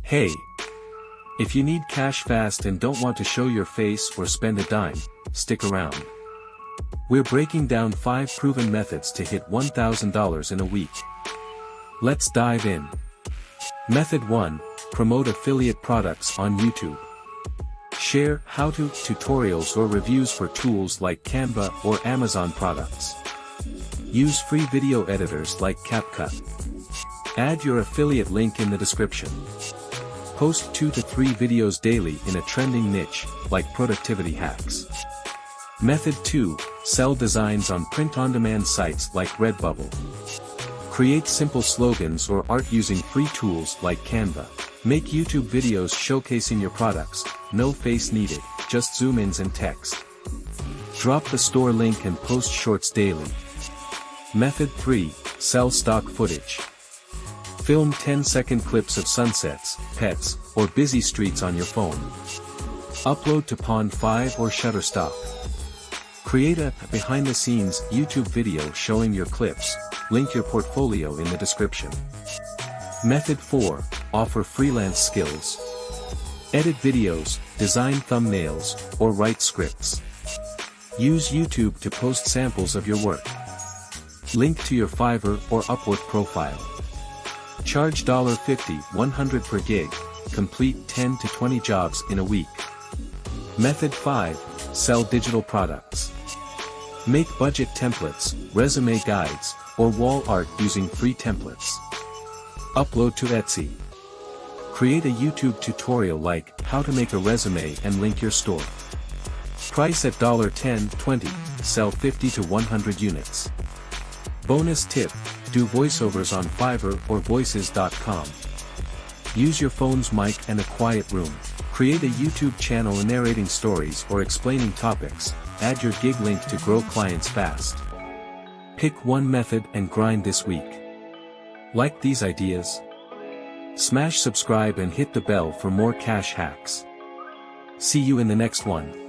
Hey! If you need cash fast and don't want to show your face or spend a dime, stick around. We're breaking down 5 proven methods to hit $1,000 in a week. Let's dive in. Method 1. Promote affiliate products on YouTube. Share how-to tutorials or reviews for tools like Canva or Amazon products. Use free video editors like CapCut. Add your affiliate link in the description. Post 2 to 3 videos daily in a trending niche, like productivity hacks. Method 2. Sell designs on print-on-demand sites like Redbubble. Create simple slogans or art using free tools like Canva. Make YouTube videos showcasing your products, no face needed, just zoom-ins and text. Drop the store link and post shorts daily. Method 3. Sell stock footage. Film 10-second clips of sunsets, pets, or busy streets on your phone. Upload to Pond5 or Shutterstock. Create a behind-the-scenes YouTube video showing your clips. Link your portfolio in the description. Method 4. Offer freelance skills. Edit videos, design thumbnails, or write scripts. Use YouTube to post samples of your work. Link to your Fiverr or Upwork profile. Charge $50-100 per gig, complete 10 to 20 jobs in a week. Method 5. Sell digital products. Make budget templates, resume guides, or wall art using free templates. Upload to Etsy. Create a YouTube tutorial like how to make a resume and link your store. Price at $10-20, sell 50 to 100 units. Bonus tip, do voiceovers on Fiverr or voices.com. Use your phone's mic and a quiet room. Create a YouTube channel narrating stories or explaining topics. Add your gig link to grow clients fast. Pick one method and grind this week. Like these ideas? Smash subscribe and hit the bell for more cash hacks. See you in the next one.